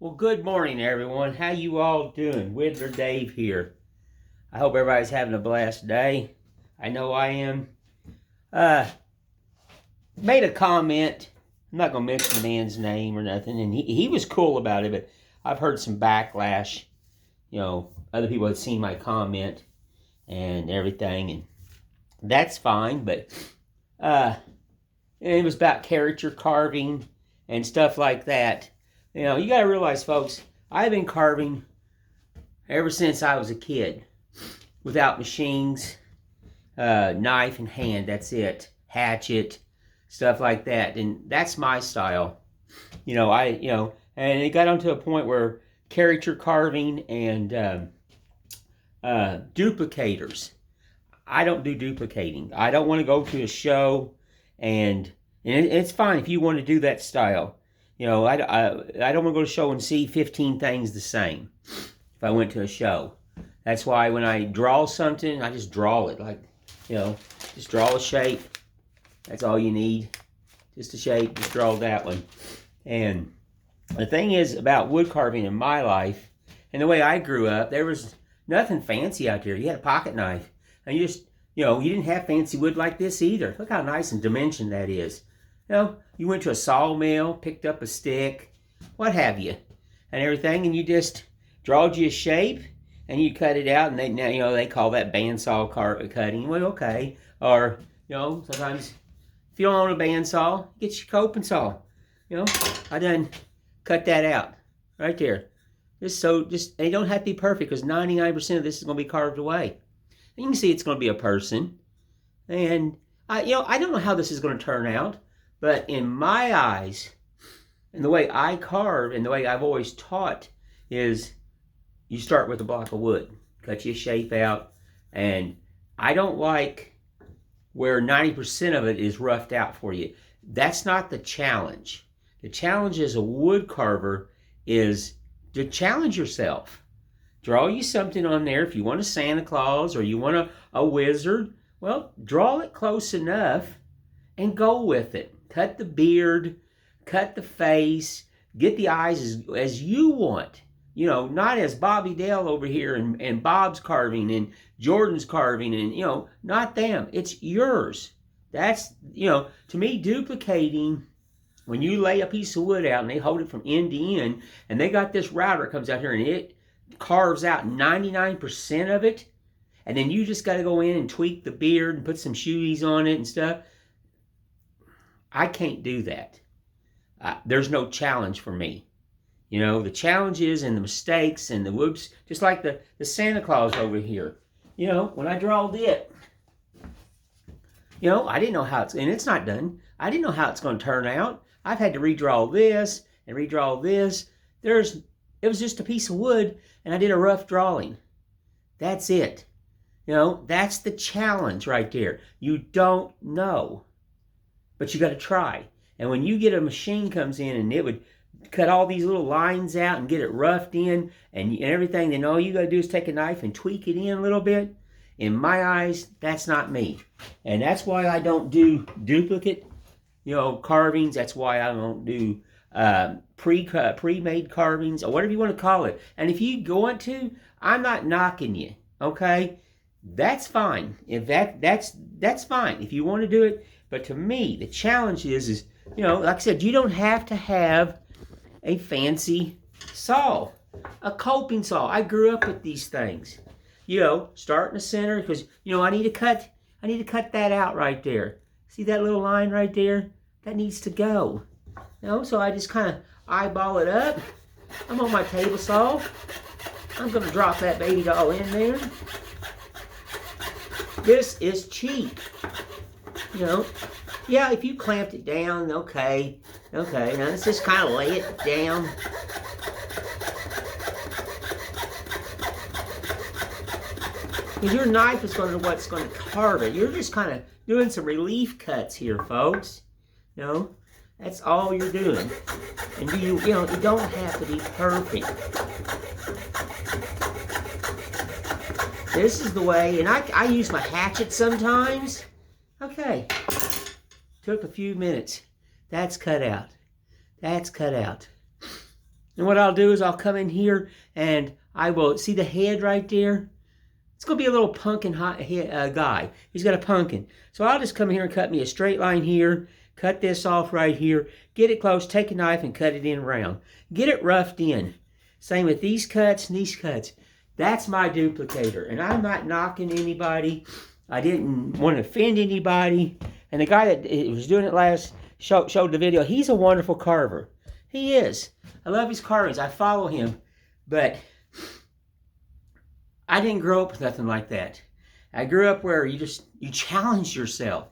Well, good morning, everyone. How you all doing? Whittler Dave here. I hope everybody's having a blessed day. I know I am. Made a comment. I'm not going to mention the man's name or nothing, and he was cool about it, but I've heard some backlash. Other people had seen my comment and everything, and that's fine, but it was about character carving and stuff like that. You got to realize, folks, I've been carving ever since I was a kid, without machines, knife in hand, that's it, hatchet, stuff like that, and that's my style. And it got onto a point where character carving and duplicators. I don't do duplicating. I don't want to go to a show, and it's fine if you want to do that style. I don't want to go to a show and see 15 things the same if I went to a show. That's why when I draw something, I just draw it. Just draw a shape. That's all you need. Just a shape, just draw that one. And the thing is about wood carving in my life, and the way I grew up, there was nothing fancy out there. You had a pocket knife. And you didn't have fancy wood like this either. Look how nice and dimensioned that is. You went to a sawmill, picked up a stick, what have you, and everything, and you just drawed you a shape, and you cut it out, and they call that bandsaw cutting. Well, okay. Or, sometimes if you don't own a bandsaw, get your coping saw. I done cut that out right there. They don't have to be perfect, because 99% of this is going to be carved away. And you can see it's going to be a person. And, I don't know how this is going to turn out. But in my eyes, and the way I carve, and the way I've always taught, is you start with a block of wood. Cut your shape out. And I don't like where 90% of it is roughed out for you. That's not the challenge. The challenge as a wood carver is to challenge yourself. Draw you something on there. If you want a Santa Claus or you want a wizard, well, draw it close enough and go with it. Cut the beard, cut the face, get the eyes as you want. Not as Bobby Dale over here and Bob's carving and Jordan's carving and, not them. It's yours. That's, to me, duplicating, when you lay a piece of wood out and they hold it from end to end and they got this router comes out here and it carves out 99% of it, and then you just got to go in and tweak the beard and put some shoeies on it and stuff. I can't do that. There's no challenge for me. The challenges and the mistakes and the whoops, just like the Santa Claus over here. When I drawed it, I didn't know how and it's not done. I didn't know how it's going to turn out. I've had to redraw this and redraw this. It was just a piece of wood, and I did a rough drawing. That's it. That's the challenge right there. You don't know, but you got to try. And when you get a machine comes in and it would cut all these little lines out and get it roughed in and everything, then all you got to do is take a knife and tweak it in a little bit. In my eyes, that's not me. And that's why I don't do duplicate, carvings. That's why I don't do pre-made carvings, or whatever you want to call it. And if you want to, I'm not knocking you, okay? That's fine. If that's fine if you want to do it. But to me, the challenge is like I said, you don't have to have a fancy saw, a coping saw. I grew up with these things. Start in the center, because I need to cut that out right there. See that little line right there? That needs to go. So I just kind of eyeball it up. I'm on my table saw. I'm going to drop that baby doll in there. This is cheap. Yeah, if you clamped it down, okay. Now let's just kind of lay it down. Because your knife is what's going to carve it. You're just kind of doing some relief cuts here, folks. That's all you're doing. And you don't have to be perfect. This is the way, and I use my hatchet sometimes. Okay. Took a few minutes. That's cut out. That's cut out. And what I'll do is I'll come in here and I will see the head right there. It's going to be a little pumpkin guy. He's got a pumpkin. So I'll just come here and cut me a straight line here. Cut this off right here. Get it close. Take a knife and cut it in round. Get it roughed in. Same with these cuts and these cuts. That's my duplicator. And I'm not knocking anybody. I didn't want to offend anybody. And the guy that was doing it last showed the video. He's a wonderful carver. He is. I love his carvings. I follow him. But I didn't grow up with nothing like that. I grew up where you challenge yourself.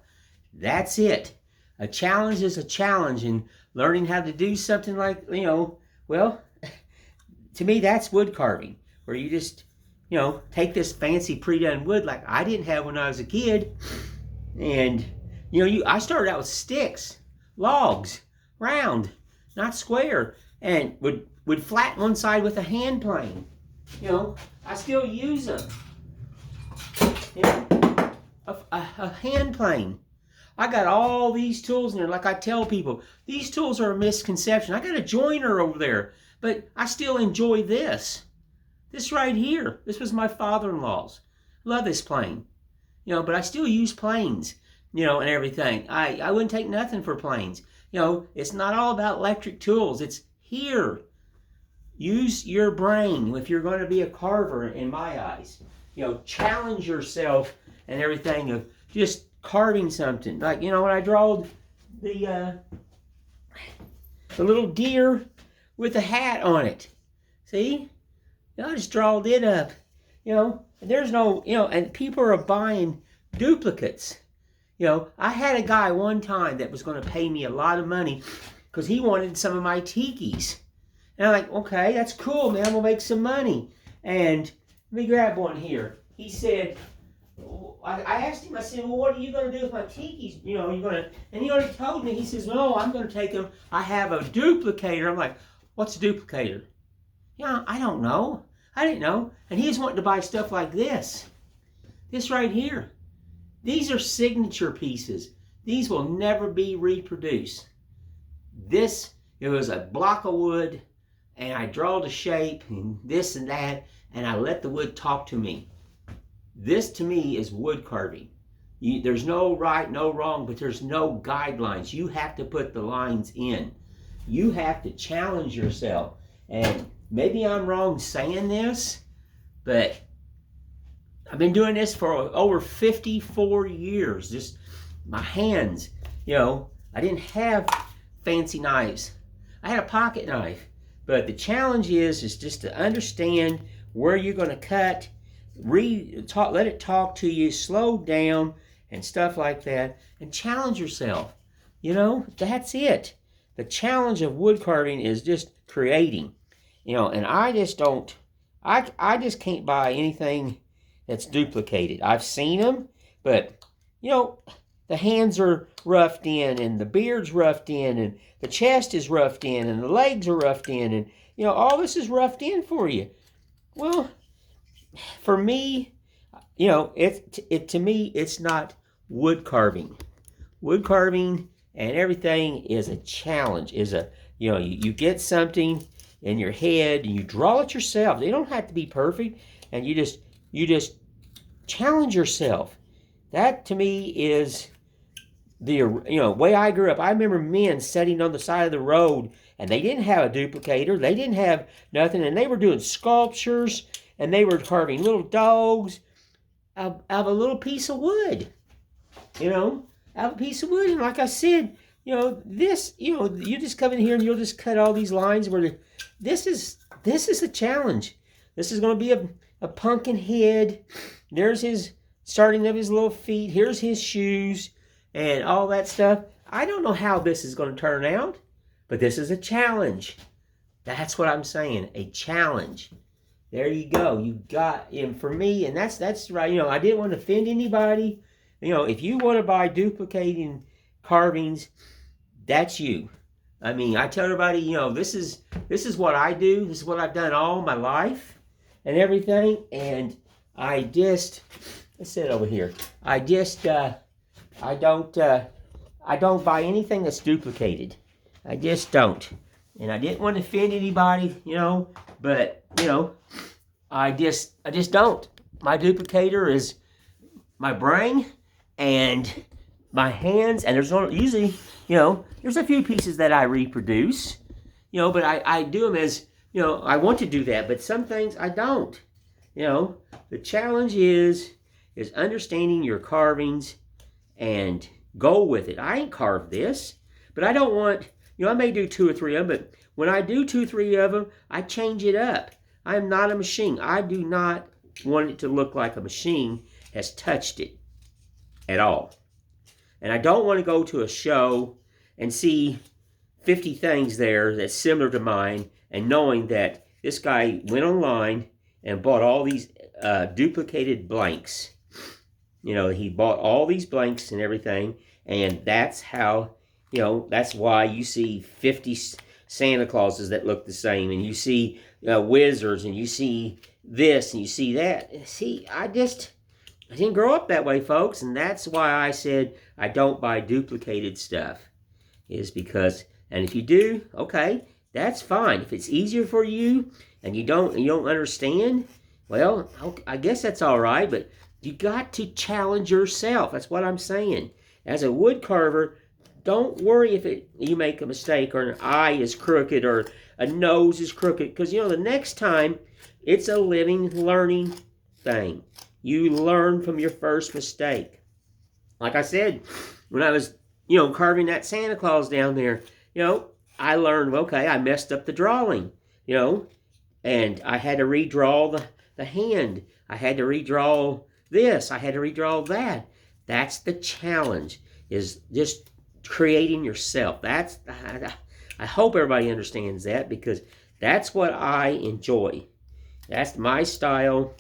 That's it. A challenge is a challenge, and learning how to do something like, well, to me that's wood carving, where you just, take this fancy pre-done wood like I didn't have when I was a kid. And, I started out with sticks, logs, round, not square, and would flatten one side with a hand plane. I still use them. A hand plane. I got all these tools in there. Like I tell people, these tools are a misconception. I got a joiner over there, but I still enjoy this. This right here. This was my father-in-law's. Love this plane. But I still use planes, and everything. I wouldn't take nothing for planes. It's not all about electric tools. It's here. Use your brain if you're going to be a carver, in my eyes. Challenge yourself and everything of just carving something. Like, when I drawed the little deer with a hat on it. See? I just drawed it up. There's no, and people are buying duplicates. I had a guy one time that was going to pay me a lot of money because he wanted some of my tikis. And I'm like, okay, that's cool, man. We'll make some money. And let me grab one here. He said, I asked him, I said, well, what are you going to do with my tikis? And he already told me. He says, well, I'm going to take them. I have a duplicator. I'm like, what's a duplicator? I don't know. I didn't know. And he was wanting to buy stuff like this. This right here. These are signature pieces. These will never be reproduced. It was a block of wood, and I draw the shape and this and that, and I let the wood talk to me. This to me is wood carving. There's no right, no wrong, but there's no guidelines. You have to put the lines in. You have to challenge yourself. And maybe I'm wrong saying this, but I've been doing this for over 54 years. Just my hands, I didn't have fancy knives. I had a pocket knife. But the challenge is just to understand where you're going to cut, let it talk to you, slow down, and stuff like that, and challenge yourself. That's it. The challenge of wood carving is just creating. And I just don't, I just can't buy anything that's duplicated. I've seen them, but, the hands are roughed in, and the beard's roughed in, and the chest is roughed in, and the legs are roughed in, and, all this is roughed in for you. Well, for me, to me, it's not wood carving. Wood carving and everything is a challenge, you get something in your head and you draw it yourself. They don't have to be perfect, and you just challenge yourself. That to me is the way I grew up. I remember men sitting on the side of the road, and they didn't have a duplicator. They didn't have nothing, and they were doing sculptures, and they were carving little dogs out of a little piece of wood. Out of a piece of wood. And like I said, this, you just come in here and you'll just cut all these lines where this is a challenge. This is going to be a pumpkin head. There's his starting of his little feet. Here's his shoes and all that stuff. I don't know how this is going to turn out, but this is a challenge. That's what I'm saying, a challenge. There you go. You got, and for me, and that's right. I didn't want to offend anybody. If you want to buy duplicating carvings, that's you. I tell everybody, this is what I do. This is what I've done all my life and everything. And let's sit over here. I don't buy anything that's duplicated. I just don't. And I didn't want to offend anybody, but, I just don't. My duplicator is my brain and my hands, and there's usually, there's a few pieces that I reproduce, but I do them as, I want to do that, but some things I don't. The challenge is understanding your carvings and go with it. I ain't carved this, but I don't want, I may do 2 or 3 of them, but when I do 2 or 3 of them, I change it up. I am not a machine. I do not want it to look like a machine has touched it at all. And I don't want to go to a show and see 50 things there that's similar to mine, and knowing that this guy went online and bought all these duplicated blanks. He bought all these blanks and everything, and that's how, that's why you see 50 Santa Clauses that look the same, and you see wizards, and you see this, and you see that. See, I didn't grow up that way, folks, and that's why I said I don't buy duplicated stuff, is because, and if you do, okay, that's fine. If it's easier for you, and you don't understand, well, I guess that's all right, but you got to challenge yourself. That's what I'm saying. As a wood carver, don't worry if you make a mistake, or an eye is crooked, or a nose is crooked, because, the next time, it's a living, learning thing. You learn from your first mistake. Like I said, when I was, carving that Santa Claus down there, I learned, okay, I messed up the drawing, and I had to redraw the hand. I had to redraw this. I had to redraw that. That's the challenge, is just creating yourself. I hope everybody understands that, because that's what I enjoy. That's my style.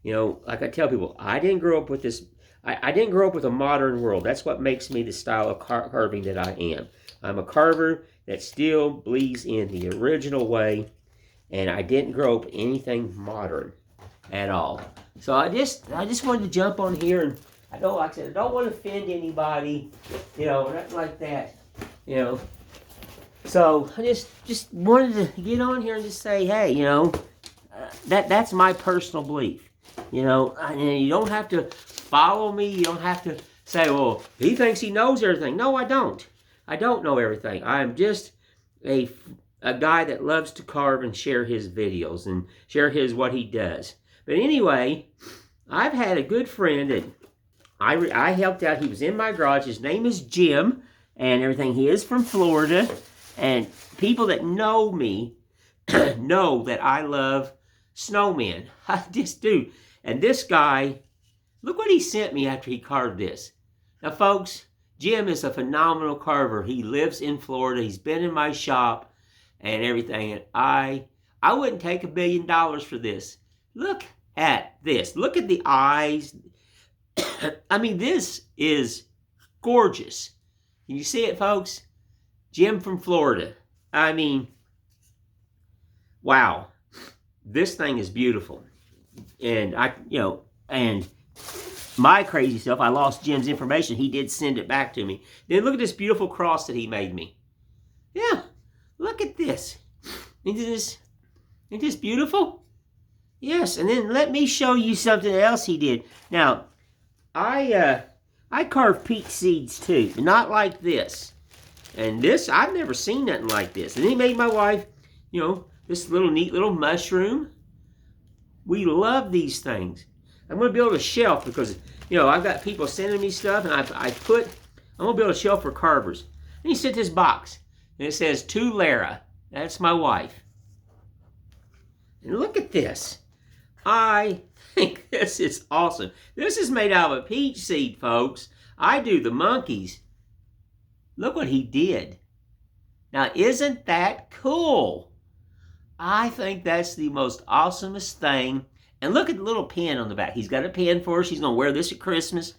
Like I tell people, I didn't grow up with this. I didn't grow up with a modern world. That's what makes me the style of carving that I am. I'm a carver that still believes in the original way, and I didn't grow up anything modern at all. So I just wanted to jump on here, and I don't, like I said, I don't want to offend anybody, or nothing like that, So I just wanted to get on here and just say, hey, that's my personal belief. And you don't have to follow me. You don't have to say, well, he thinks he knows everything. No, I don't. I don't know everything. I'm just a guy that loves to carve and share his videos and share what he does. But anyway, I've had a good friend that I helped out. He was in my garage. His name is Jim and everything. He is from Florida. And people that know me know that I love snowmen. I just do. And this guy, look what he sent me after he carved this. Now, folks, Jim is a phenomenal carver. He lives in Florida. He's been in my shop and everything. And I wouldn't take $1 billion for this. Look at this. Look at the eyes. I mean, this is gorgeous. Can you see it, folks? Jim from Florida. I mean, wow. This thing is beautiful. And and my crazy self, I lost Jim's information. He did send it back to me. Then look at this beautiful cross that he made me. Yeah, look at this. Isn't this beautiful? Yes, and then let me show you something else he did. Now, I carve peach seeds too, but not like this. And this, I've never seen nothing like this. And then he made my wife, this neat little mushroom. We love these things. I'm going to build a shelf because, I've got people sending me stuff, and I'm going to build a shelf for carvers. And he sent this box, and it says, to Lara. That's my wife. And look at this. I think this is awesome. This is made out of a peach seed, folks. I do the monkeys. Look what he did. Now, isn't that cool? I think that's the most awesomest thing. And look at the little pin on the back. He's got a pin for her. She's going to wear this at Christmas.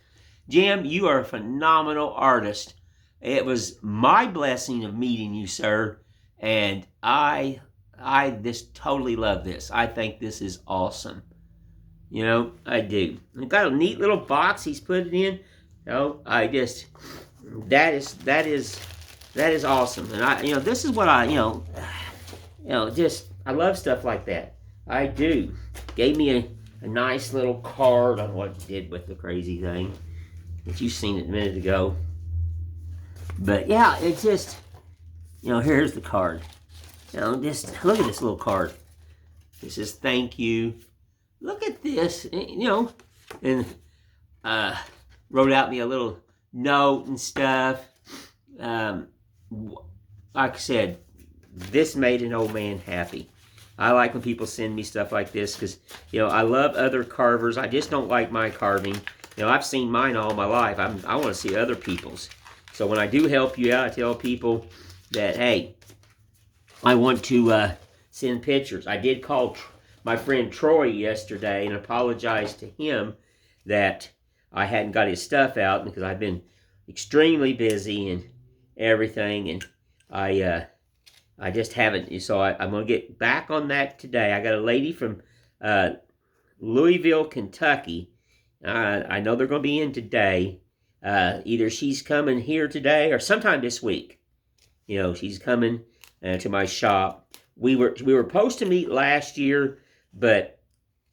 Jim, you are a phenomenal artist. It was my blessing of meeting you, sir. And I just totally love this. I think this is awesome. I do. It's got a neat little box he's put it in. That is that is awesome. And this is what I love stuff like that. I do. Gave me a nice little card on what it did with the crazy thing that you've seen it a minute ago. But yeah, it's just, here's the card. Just look at this little card. It says thank you. Look at this, and wrote out me a little note and stuff. Like I said, this made an old man happy. I like when people send me stuff like this because, I love other carvers. I just don't like my carving. I've seen mine all my life. I want to see other people's. So when I do help you out, I tell people that, hey, I want to send pictures. I did call my friend Troy yesterday and apologize to him that I hadn't got his stuff out because I've been extremely busy and everything, and I just haven't. So I'm going to get back on that today. I got a lady from Louisville, Kentucky. I know they're going to be in today. Either she's coming here today or sometime this week. She's coming to my shop. We were supposed to meet last year, but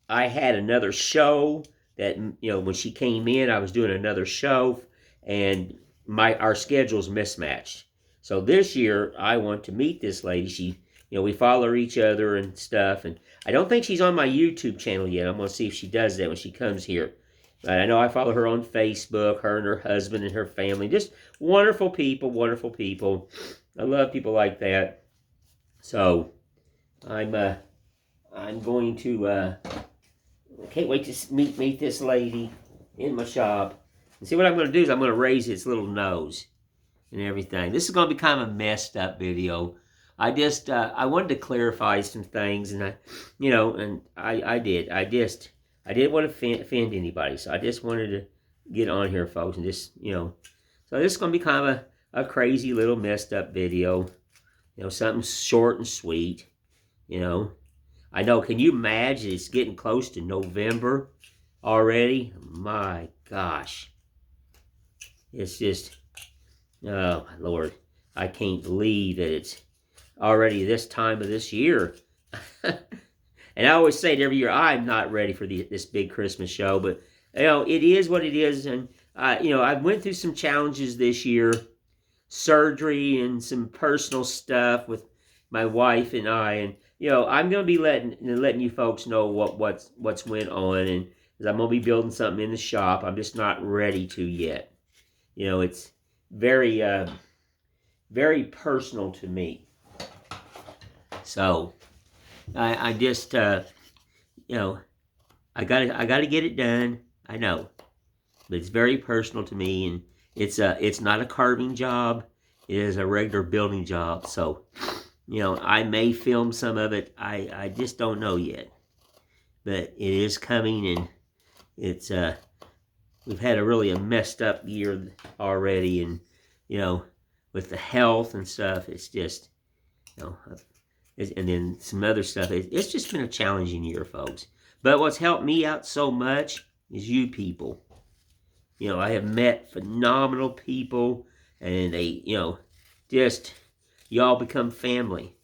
I had another show that, when she came in, I was doing another show, and our schedules mismatched. So this year, I want to meet this lady. She, we follow each other and stuff, and I don't think she's on my YouTube channel yet. I'm going to see if she does that when she comes here. But I know I follow her on Facebook, her and her husband and her family. Just wonderful people, wonderful people. I love people like that. So I'm going to I can't wait to meet this lady in my shop. And see, what I'm going to do is I'm going to raise its little nose and everything. This is going to be kind of a messed up video. I just I wanted to clarify some things, and I did. I didn't want to offend anybody, so I just wanted to get on here, folks, and just So this is going to be kind of a crazy little messed up video. Something short and sweet. I know. Can you imagine? It's getting close to November already. My gosh, it's just. Oh, my Lord. I can't believe that it's already this time of this year. And I always say it every year, I'm not ready for this big Christmas show. But, it is what it is. And, I went through some challenges this year. Surgery and some personal stuff with my wife and I. And, I'm going to be letting you folks know what's went on. And I'm going to be building something in the shop. I'm just not ready to yet. It's very, very personal to me. So, I just, I gotta get it done. I know, but it's very personal to me, and it's not a carving job. It is a regular building job. So, I may film some of it. I just don't know yet, but it is coming, and it's we've had a messed up year already, and with the health and stuff, it's just and then some other stuff. It's just been a challenging year, folks. But what's helped me out so much is you people. I have met phenomenal people, and they, just y'all become family.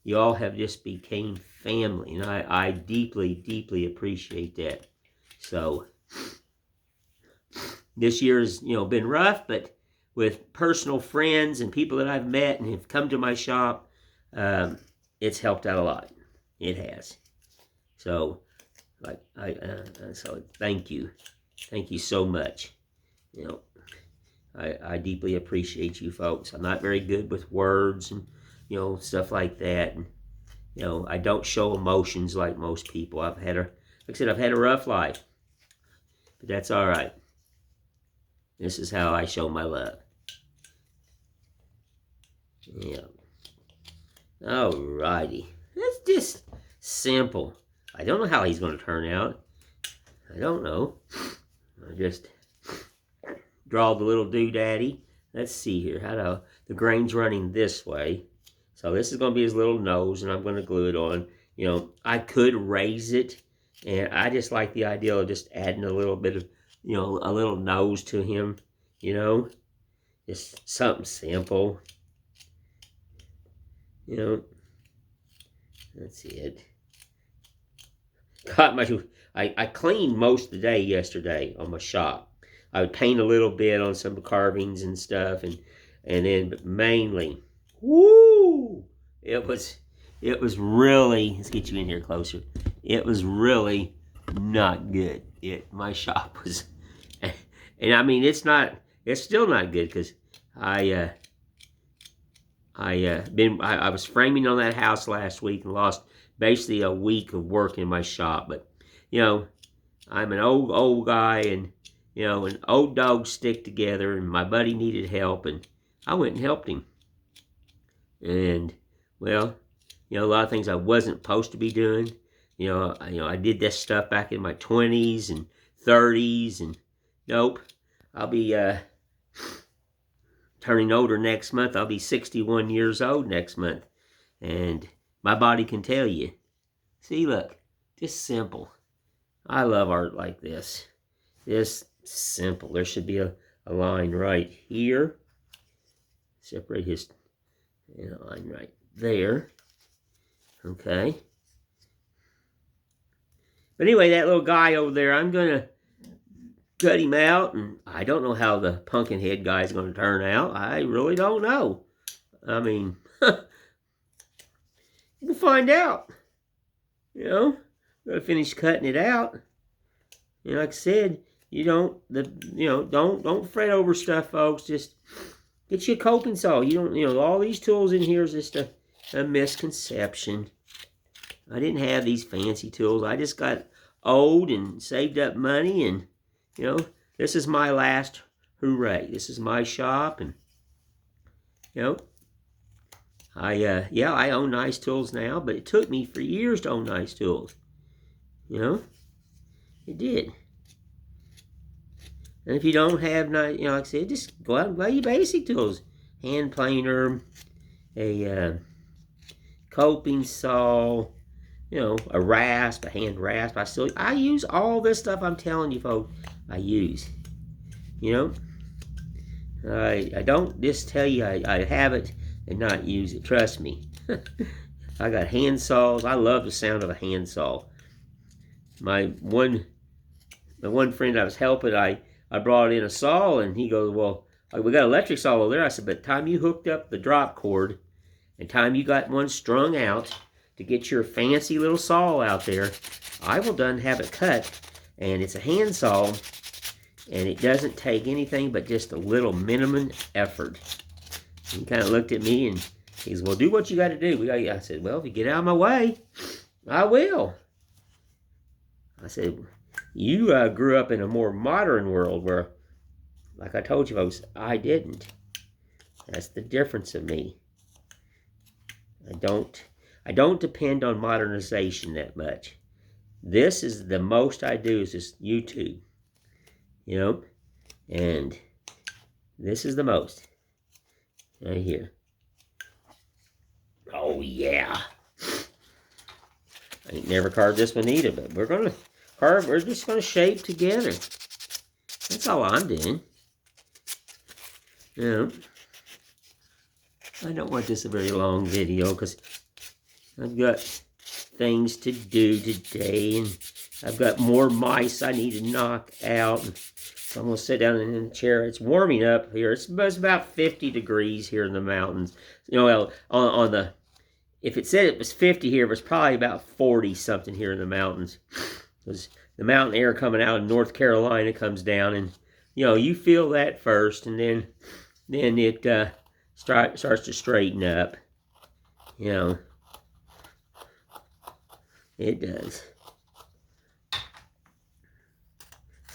Y'all have just became family, and I deeply, deeply appreciate that. So this year has, been rough, but with personal friends and people that I've met and have come to my shop, it's helped out a lot. It has. So, so thank you so much. I deeply appreciate you folks. I'm not very good with words and stuff like that. And I don't show emotions like most people. I've had a rough life, but that's all right. This is how I show my love. Yeah. Alrighty. That's just simple. I don't know how he's going to turn out. I don't know. I just draw the little doodaddy. Let's see here. The grain's running this way. So this is going to be his little nose, and I'm going to glue it on. I could raise it, and I just like the idea of just adding a little bit of, a little nose to him, just something simple. You know, that's it. Got my, I cleaned most of the day yesterday on my shop. I would paint a little bit on some carvings and stuff, and then but mainly, woo! It was really. Let's get you in here closer. It was really not good. My shop was, and I mean it's still not good because I was framing on that house last week and lost basically a week of work in my shop. But you know, I'm an old guy, and you know, and old dogs stick together, and my buddy needed help, and I went and helped him. And well, you know, a lot of things I wasn't supposed to be doing. You know, I did this stuff back in my 20s and 30s, and nope, I'll be turning older next month. I'll be 61 years old next month, and my body can tell you. See, look, just simple. I love art like this. Just simple. There should be a line right here. Separate his line right there. Okay. But anyway, that little guy over there, I'm going to cut him out, and I don't know how the Pumpkinhead guy is going to turn out. I really don't know. I mean, we'll find out. You know, I'm going to finish cutting it out. You know, like I said, don't fret over stuff, folks. Just get you a coping saw. All these tools in here is just a misconception. I didn't have these fancy tools. I just got old and saved up money, and this is my last hooray. This is my shop, and I own nice tools now, but it took me for years to own nice tools. It did. And if you don't have nice, like I said, just go out and buy your basic tools. Hand planer, a coping saw, a rasp, a hand rasp. I use all this stuff I'm telling you, folks. I use. I don't just tell you I have it and not use it. Trust me. I got hand saws. I love the sound of a hand saw. My one friend I was helping, I brought in a saw, and he goes, well, we got an electric saw over there. I said, but time you hooked up the drop cord and time you got one strung out to get your fancy little saw out there, I will done have it cut. And it's a hand saw, and it doesn't take anything but just a little minimum effort. He kind of looked at me, and he said, well, do what you got to do. I said, well, if you get out of my way, I will. I said, you grew up in a more modern world where, like I told you folks, I didn't. That's the difference of me. I don't depend on modernization that much. This is the most I do is just YouTube. And this is the most. Right here. Oh yeah. I ain't never carved this one either, but we're just gonna shape together. That's all I'm doing. I don't want this a very long video because I've got things to do today, and I've got more mice I need to knock out. So I'm gonna sit down in the chair. It's warming up here. It's about 50 degrees here in the mountains. If it said it was 50 here, it was probably about 40 something here in the mountains. Because the mountain air coming out of North Carolina comes down, and you feel that first, and then it starts to straighten up. It does.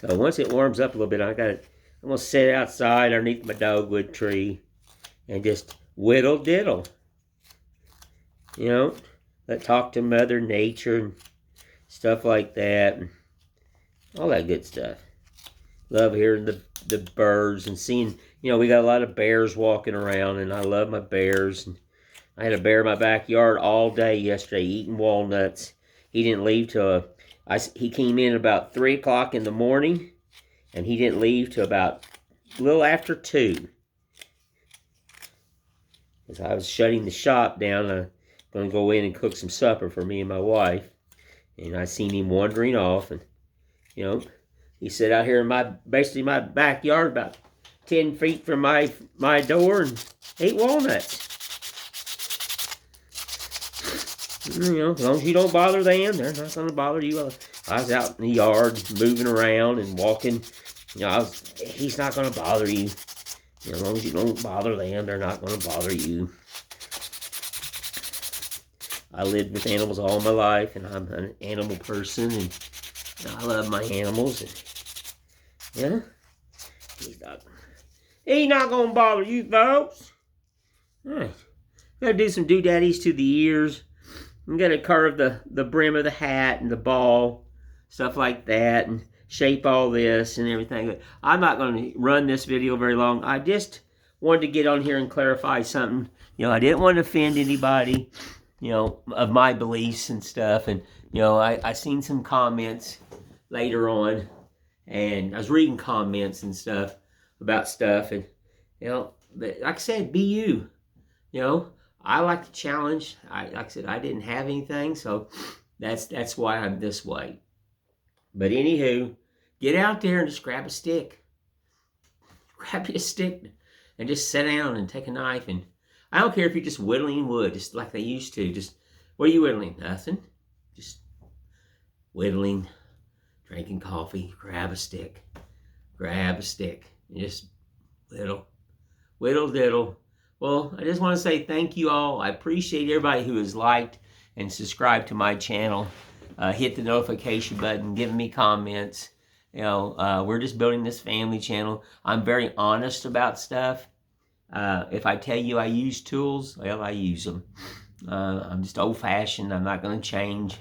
So once it warms up a little bit, I'm gonna sit outside underneath my dogwood tree and just whittle diddle. Talk to Mother Nature and stuff like that, and all that good stuff. Love hearing the birds and seeing, we got a lot of bears walking around, and I love my bears. And I had a bear in my backyard all day yesterday eating walnuts. He didn't leave till he came in about 3 o'clock in the morning, and he didn't leave till about a little after 2. As I was shutting the shop down, I'm going to go in and cook some supper for me and my wife. And I seen him wandering off, and you know, he sat out here in basically my backyard, about 10 feet from my door, and ate walnuts. You know, as long as you don't bother them, they're not going to bother you. I was out in the yard moving around and walking. You know, he's not going to bother you. You know, as long as you don't bother them, they're not going to bother you. I lived with animals all my life, and I'm an animal person, and I love my animals. And, yeah, he's not going to bother you, folks. All right. Gotta do some doodaddies to the ears. I'm gonna carve the brim of the hat and the ball, stuff like that, and shape all this and everything. But I'm not gonna run this video very long. I just wanted to get on here and clarify something. You know, I didn't want to offend anybody, you know, of my beliefs and stuff. And, you know, I seen some comments later on, and I was reading comments and stuff about stuff. And, you know, like I said, be you. You know, I like to challenge. Like I said, I didn't have anything, so that's why I'm this way. But anywho, get out there and just grab a stick. Grab your stick and just sit down and take a knife. And I don't care if you're just whittling wood, just like they used to. Just, what are you whittling? Nothing. Just whittling, drinking coffee. Grab a stick. Grab a stick. And just whittle. Whittle diddle. Well, I just want to say thank you all. I appreciate everybody who has liked and subscribed to my channel. Hit the notification button, giving me comments. You know, we're just building this family channel. I'm very honest about stuff. If I tell you I use tools, well, I use them. I'm just old-fashioned. I'm not going to change.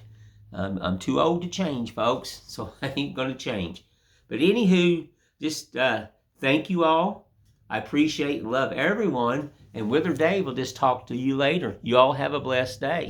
I'm too old to change, folks, so I ain't going to change. But anywho, just thank you all. I appreciate and love everyone. And Wither Dave will just talk to you later. You all have a blessed day.